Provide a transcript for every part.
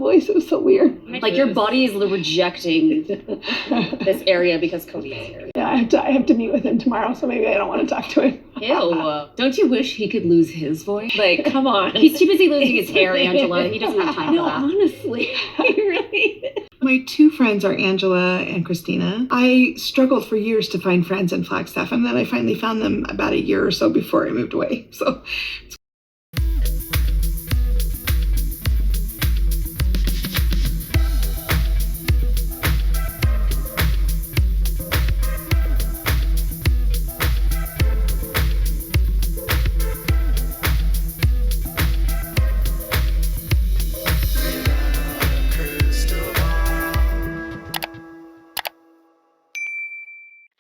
voice. It was so weird. Like your body is rejecting this area because Kody is here. Yeah, I have to meet with him tomorrow, so maybe I don't want to talk to him. Ew. Don't you wish he could lose his voice? Like, come on. He's too busy losing his hair, Angela. He doesn't have time for that. Honestly. Really. My two friends are Angela and Christina. I struggled for years to find friends in Flagstaff, and then I finally found them about a year or so before I moved away. So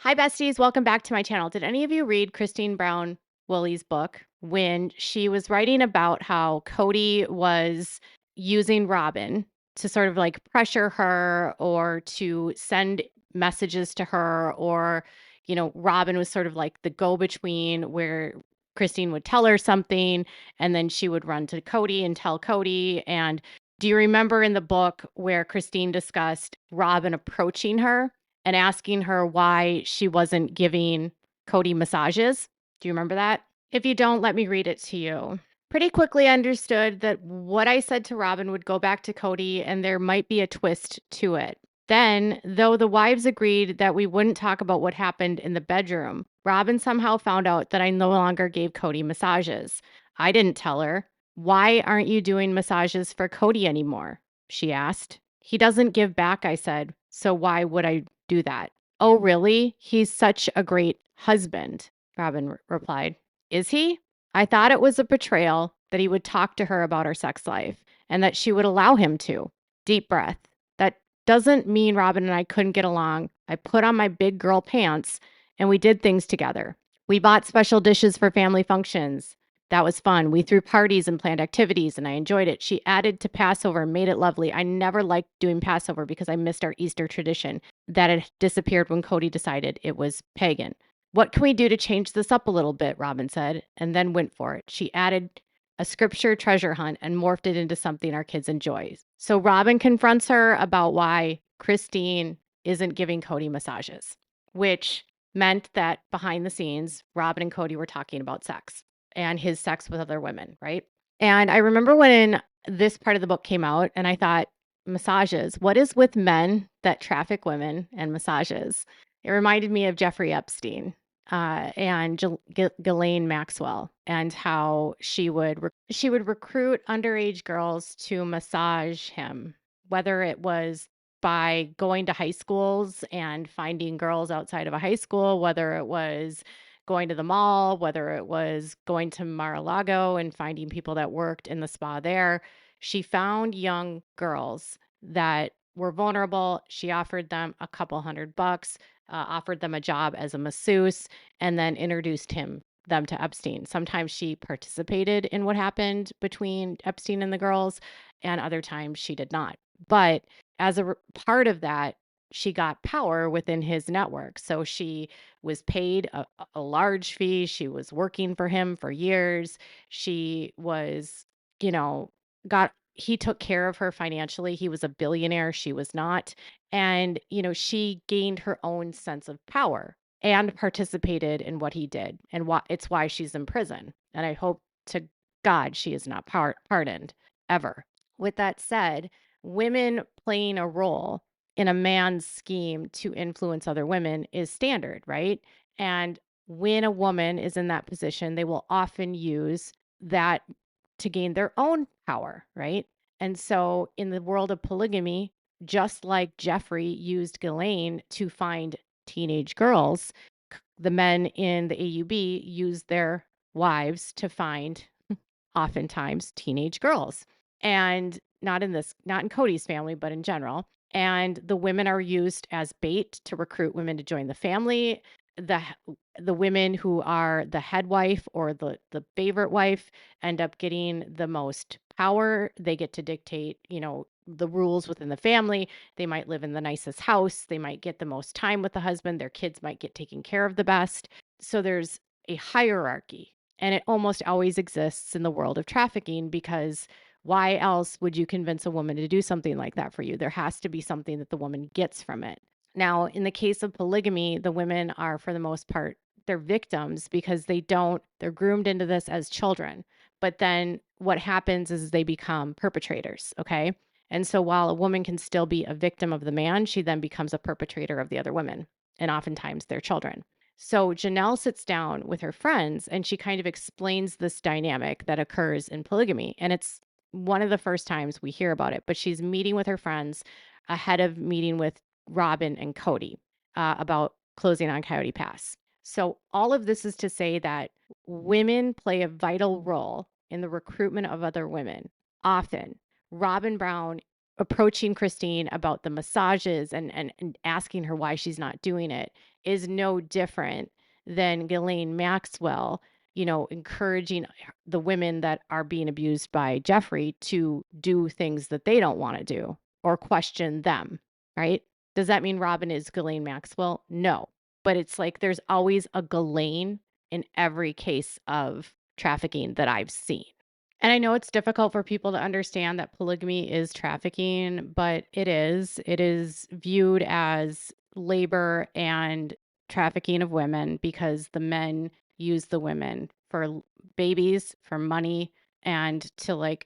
Hi, besties. Welcome back to my channel. Did any of you read Christine Brown Woolley's book when she was writing about how Kody was using Robyn to sort of like pressure her or to send messages to her, or, you know, Robyn was sort of like the go-between where Christine would tell her something and then she would run to Kody and tell Kody. And do you remember in the book where Christine discussed Robyn approaching her and asking her why she wasn't giving Kody massages? Do you remember that? If you don't, let me read it to you. Pretty quickly understood that what I said to Robyn would go back to Kody and there might be a twist to it. Then, though the wives agreed that we wouldn't talk about what happened in the bedroom, Robyn somehow found out that I no longer gave Kody massages. I didn't tell her. Why aren't you doing massages for Kody anymore? She asked. He doesn't give back, I said. So why would I do that? Oh, really? He's such a great husband, Robyn replied. Is he? I thought it was a betrayal that he would talk to her about her sex life and that she would allow him to. Deep breath. That doesn't mean Robyn and I couldn't get along. I put on my big girl pants and we did things together. We bought special dishes for family functions. That was fun. We threw parties and planned activities, and I enjoyed it. She added to Passover and made it lovely. I never liked doing Passover because I missed our Easter tradition that had disappeared when Kody decided it was pagan. What can we do to change this up a little bit, Robyn said, and then went for it. She added a scripture treasure hunt and morphed it into something our kids enjoy. So Robyn confronts her about why Christine isn't giving Kody massages, which meant that behind the scenes, Robyn and Kody were talking about sex and his sex with other women, right? And I remember when this part of the book came out and I thought, massages, what is with men that traffic women and massages? It reminded me of Jeffrey Epstein and Ghislaine Maxwell and how she would recruit underage girls to massage him, whether it was by going to high schools and finding girls outside of a high school, whether it was going to the mall, whether it was going to Mar-a-Lago and finding people that worked in the spa there. She found young girls that were vulnerable. She offered them a couple $100, offered them a job as a masseuse, and then introduced them to Epstein. Sometimes she participated in what happened between Epstein and the girls, and other times she did not. But as a part of that, she got power within his network. So she was paid a large fee. She was working for him for years. She was, you know, he took care of her financially. He was a billionaire. She was not. And, you know, she gained her own sense of power and participated in what he did. And it's why she's in prison. And I hope to God she is not pardoned ever. With that said, women playing a role in a man's scheme to influence other women is standard, right? And when a woman is in that position, they will often use that to gain their own power, right? And so in the world of polygamy, just like Jeffrey used Ghislaine to find teenage girls, the men in the AUB use their wives to find oftentimes teenage girls. And not in Kody's family, but in general. And the women are used as bait to recruit women to join the family. The women who are the head wife or the favorite wife end up getting the most power. They get to dictate, you know, the rules within the family. They might live in the nicest house. They might get the most time with the husband. Their kids might get taken care of the best. So there's a hierarchy, and it almost always exists in the world of trafficking because Why else would you convince a woman to do something like that for you? There has to be something that the woman gets from it. Now, in the case of polygamy, the women are, for the most part, they're victims because they're groomed into this as children. But then what happens is they become perpetrators, okay? And so while a woman can still be a victim of the man, she then becomes a perpetrator of the other women, and oftentimes their children. So Janelle sits down with her friends and she kind of explains this dynamic that occurs in polygamy. And it's one of the first times we hear about it, but she's meeting with her friends ahead of meeting with Robyn and Kody about closing on Coyote Pass. So all of this is to say that women play a vital role in the recruitment of other women. Often, Robyn Brown approaching Christine about the massages and asking her why she's not doing it is no different than Ghislaine Maxwell, encouraging the women that are being abused by Jeffrey to do things that they don't want to do or question them, right? Does that mean Robyn is Ghislaine Maxwell? No. But it's like there's always a Ghislaine in every case of trafficking that I've seen. And I know it's difficult for people to understand that polygamy is trafficking, but it is. It is viewed as labor and trafficking of women because the men use the women for babies, for money, and to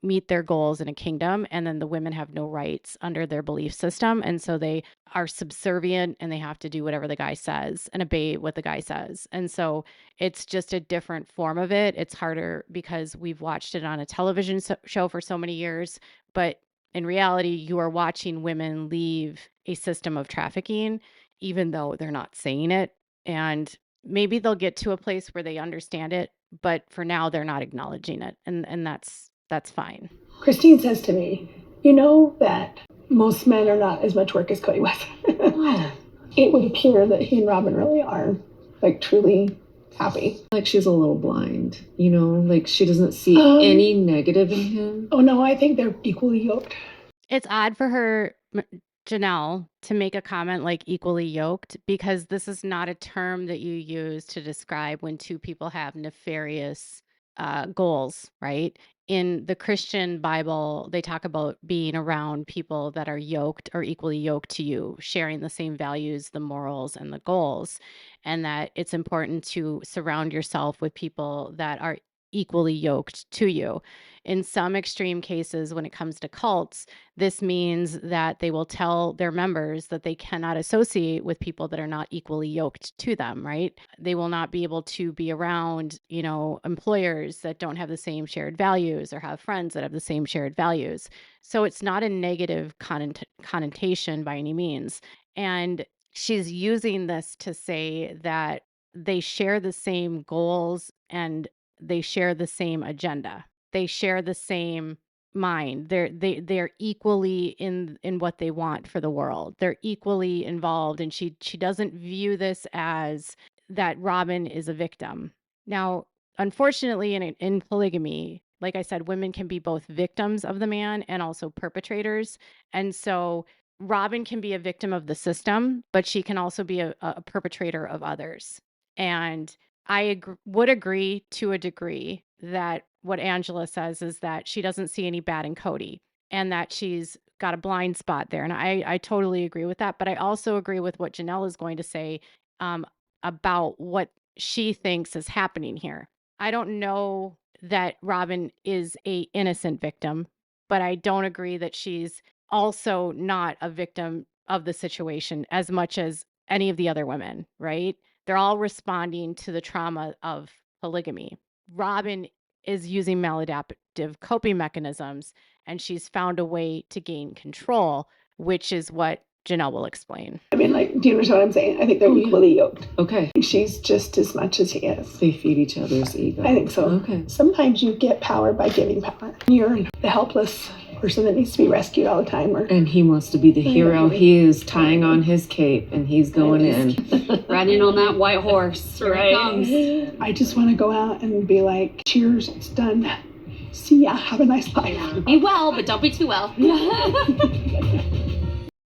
meet their goals in a kingdom. And then the women have no rights under their belief system. And so they are subservient and they have to do whatever the guy says and obey what the guy says. And so it's just a different form of it. It's harder because we've watched it on a television show for so many years. But in reality, you are watching women leave a system of trafficking, even though they're not saying it. And maybe they'll get to a place where they understand it. But for now, they're not acknowledging it. And that's fine. Christine says to me, you know that most men are not as much work as Kody was. It would appear that he and Robyn really are truly happy. Like she's a little blind, like she doesn't see any negative in him. Oh no, I think they're equally yoked. It's odd for her, Janelle, to make a comment like equally yoked, because this is not a term that you use to describe when two people have nefarious goals, right? In the Christian Bible, they talk about being around people that are yoked or equally yoked to you, sharing the same values, the morals, and the goals, and that it's important to surround yourself with people that are equally yoked to you. In some extreme cases, when it comes to cults, this means that they will tell their members that they cannot associate with people that are not equally yoked to them, right? They will not be able to be around, employers that don't have the same shared values or have friends that have the same shared values. So it's not a negative connotation by any means. And she's using this to say that they share the same goals and they share the same agenda. They share the same mind. They're equally in what they want for the world. They're equally involved, and she doesn't view this as that Robyn is a victim. Now, unfortunately, in polygamy, like I said, women can be both victims of the man and also perpetrators. And so Robyn can be a victim of the system, but she can also be a perpetrator of others. And I would agree to a degree that what Angela says is that she doesn't see any bad in Kody and that she's got a blind spot there. And I totally agree with that. But I also agree with what Janelle is going to say about what she thinks is happening here. I don't know that Robyn is a innocent victim, but I don't agree that she's also not a victim of the situation as much as any of the other women, right? They're all responding to the trauma of polygamy. Robyn is using maladaptive coping mechanisms, and she's found a way to gain control, which is what Janelle will explain. I mean, do you understand what I'm saying? I think they're equally yoked. Okay. She's just as much as he is. They feed each other's ego. I think so. Okay. Sometimes you get power by giving power. You're the helpless person that needs to be rescued all the time. And he wants to be the hero. He is tying on his cape and he's going in. Riding on that white horse. Right. I just want to go out and be like, cheers, it's done. See ya. Have a nice life. Be well, but don't be too well.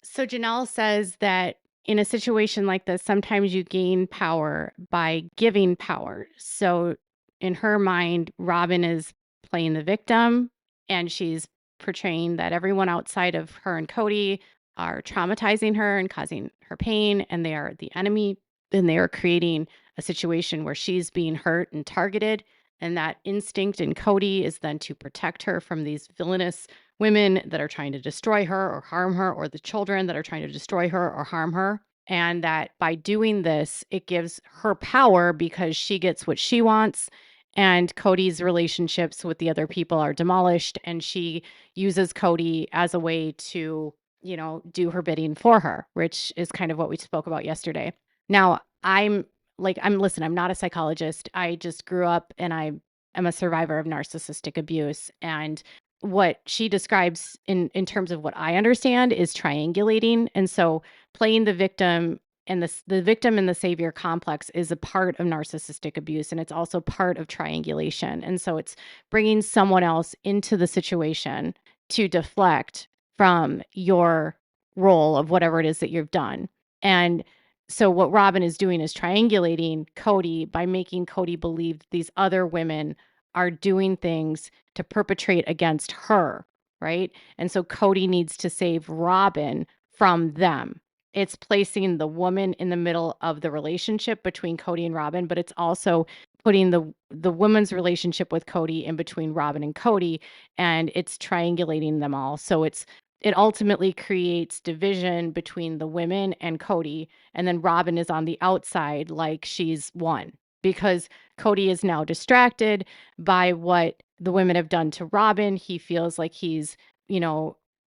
So Janelle says that in a situation like this, sometimes you gain power by giving power. So in her mind, Robyn is playing the victim And she's portraying that everyone outside of her and Kody are traumatizing her and causing her pain, and they are the enemy, and they are creating a situation where she's being hurt and targeted. And that instinct in Kody is then to protect her from these villainous women that are trying to destroy her or harm her, or the children that are trying to destroy her or harm her. And that by doing this, it gives her power because she gets what she wants. And Kody's relationships with the other people are demolished. And she uses Kody as a way to, do her bidding for her, which is kind of what we spoke about yesterday. Now, listen, I'm not a psychologist. I just grew up and I am a survivor of narcissistic abuse. And what she describes in terms of what I understand is triangulating. And so playing the victim and the victim and the savior complex is a part of narcissistic abuse, and it's also part of triangulation. And so it's bringing someone else into the situation to deflect from your role of whatever it is that you've done. And so what Robyn is doing is triangulating Kody by making Kody believe these other women are doing things to perpetrate against her, right? And so Kody needs to save Robyn from them. It's placing the woman in the middle of the relationship between Kody and Robyn, but it's also putting the woman's relationship with Kody in between Robyn and Kody, and it's triangulating them all. So it ultimately creates division between the women and Kody, and then Robyn is on the outside like she's won because Kody is now distracted by what the women have done to Robyn. He feels like he's,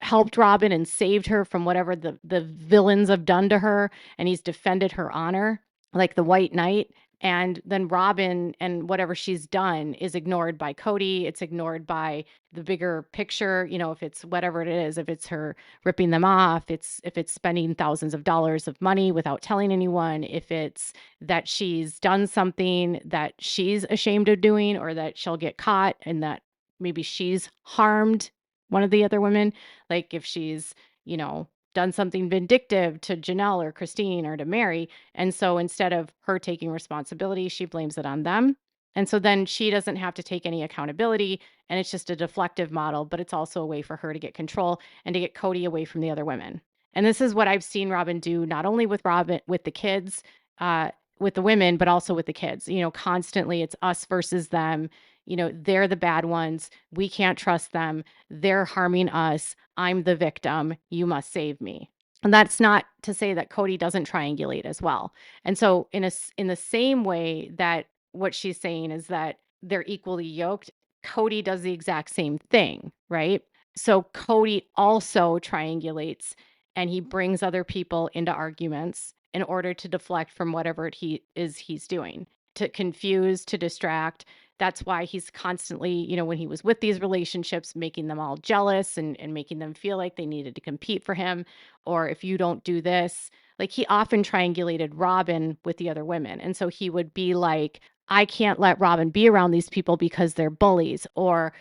helped Robyn and saved her from whatever the villains have done to her, and he's defended her honor like the White Knight. And then Robyn and whatever she's done is ignored by Kody. It's ignored by the bigger picture, if it's whatever it is, if it's her ripping them off, if it's spending thousands of dollars of money without telling anyone, if it's that she's done something that she's ashamed of doing, or that she'll get caught and that maybe she's harmed one of the other women, like if she's, done something vindictive to Janelle or Christine or to Mary. And so instead of her taking responsibility, she blames it on them. And so then she doesn't have to take any accountability, and it's just a deflective model, but it's also a way for her to get control and to get Kody away from the other women. And this is what I've seen Robyn do, not only with Robyn, with the kids, with the women, but also with the kids. Constantly it's us versus them. They're the bad ones. We can't trust them. They're harming us. I'm the victim. You must save me. And that's not to say that Kody doesn't triangulate as well. And so in the same way that what she's saying is that they're equally yoked, Kody does the exact same thing, right? So Kody also triangulates, and he brings other people into arguments in order to deflect from whatever he's doing, to confuse, to distract. That's why he's constantly, when he was with these relationships, making them all jealous and making them feel like they needed to compete for him. Or if you don't do this, like he often triangulated Robyn with the other women. And so he would be like, I can't let Robyn be around these people because they're bullies. Or,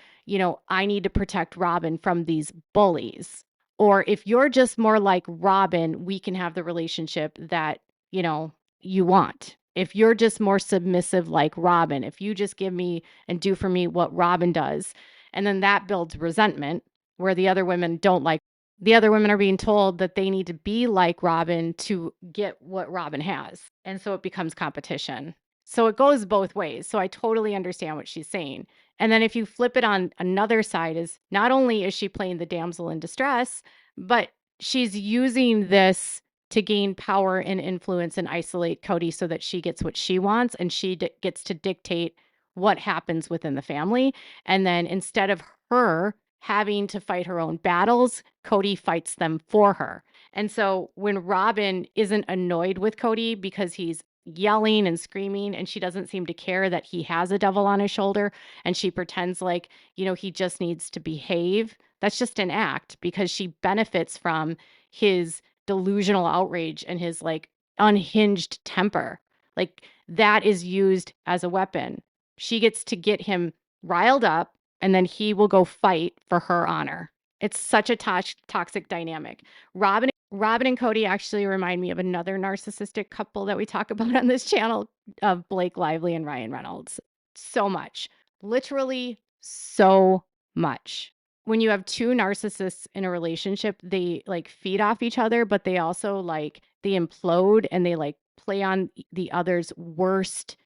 I need to protect Robyn from these bullies. Or if you're just more like Robyn, we can have the relationship that, you want. If you're just more submissive like Robyn, if you just give me and do for me what Robyn does, and then that builds resentment where the other women don't like, the other women are being told that they need to be like Robyn to get what Robyn has. And so it becomes competition. So it goes both ways. So I totally understand what she's saying. And then if you flip it on another side, is not only is she playing the damsel in distress, but she's using this to gain power and influence and isolate Kody so that she gets what she wants, and she gets to dictate what happens within the family. And then instead of her having to fight her own battles, Kody fights them for her. And so when Robyn isn't annoyed with Kody because he's yelling and screaming and she doesn't seem to care that he has a devil on his shoulder, and she pretends like, he just needs to behave, that's just an act because she benefits from his delusional outrage and his like unhinged temper. Like that is used as a weapon. She gets to get him riled up, and then he will go fight for her honor. It's such a toxic dynamic. Robyn and Kody actually remind me of another narcissistic couple that we talk about on this channel, of Blake Lively and Ryan Reynolds. So much. Literally so much. when you have two narcissists in a relationship, they like feed off each other, but they also like they implode and they like play on the other's worst,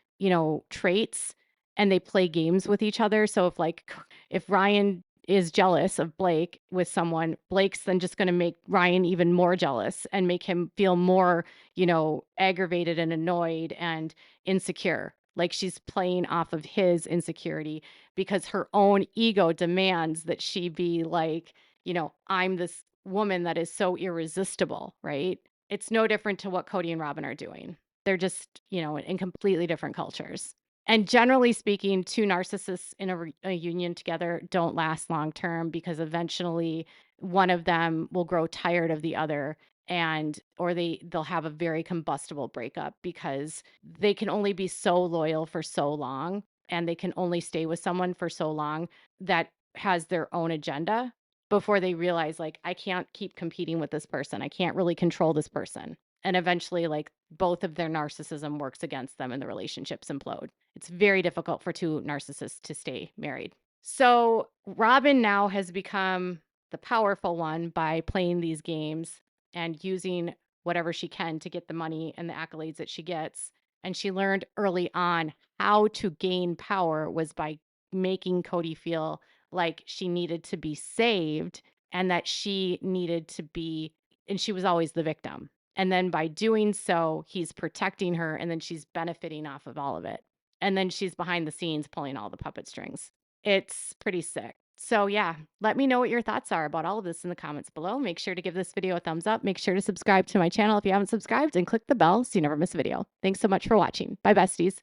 traits, and they play games with each other. So if Ryan is jealous of Blake with someone, Blake's then just going to make Ryan even more jealous and make him feel more, aggravated and annoyed and insecure. Like she's playing off of his insecurity because her own ego demands that she be like, I'm this woman that is so irresistible, right? It's no different to what Kody and Robyn are doing. They're just, in completely different cultures. And generally speaking, two narcissists in a union together don't last long term because eventually one of them will grow tired of the other or they'll have a very combustible breakup because they can only be so loyal for so long and they can only stay with someone for so long that has their own agenda before they realize like I can't keep competing with this person. I can't really control this person. And eventually like both of their narcissism works against them and the relationships implode. It's very difficult for two narcissists to stay married. So Robyn now has become the powerful one by playing these games and using whatever she can to get the money and the accolades that she gets. And she learned early on how to gain power was by making Kody feel like she needed to be saved and that she needed to be, and she was always the victim. And then by doing so, he's protecting her and then she's benefiting off of all of it. And then she's behind the scenes pulling all the puppet strings. It's pretty sick. So yeah, let me know what your thoughts are about all of this in the comments below. Make sure to give this video a thumbs up. Make sure to subscribe to my channel if you haven't subscribed and click the bell so you never miss a video. Thanks so much for watching. Bye, besties.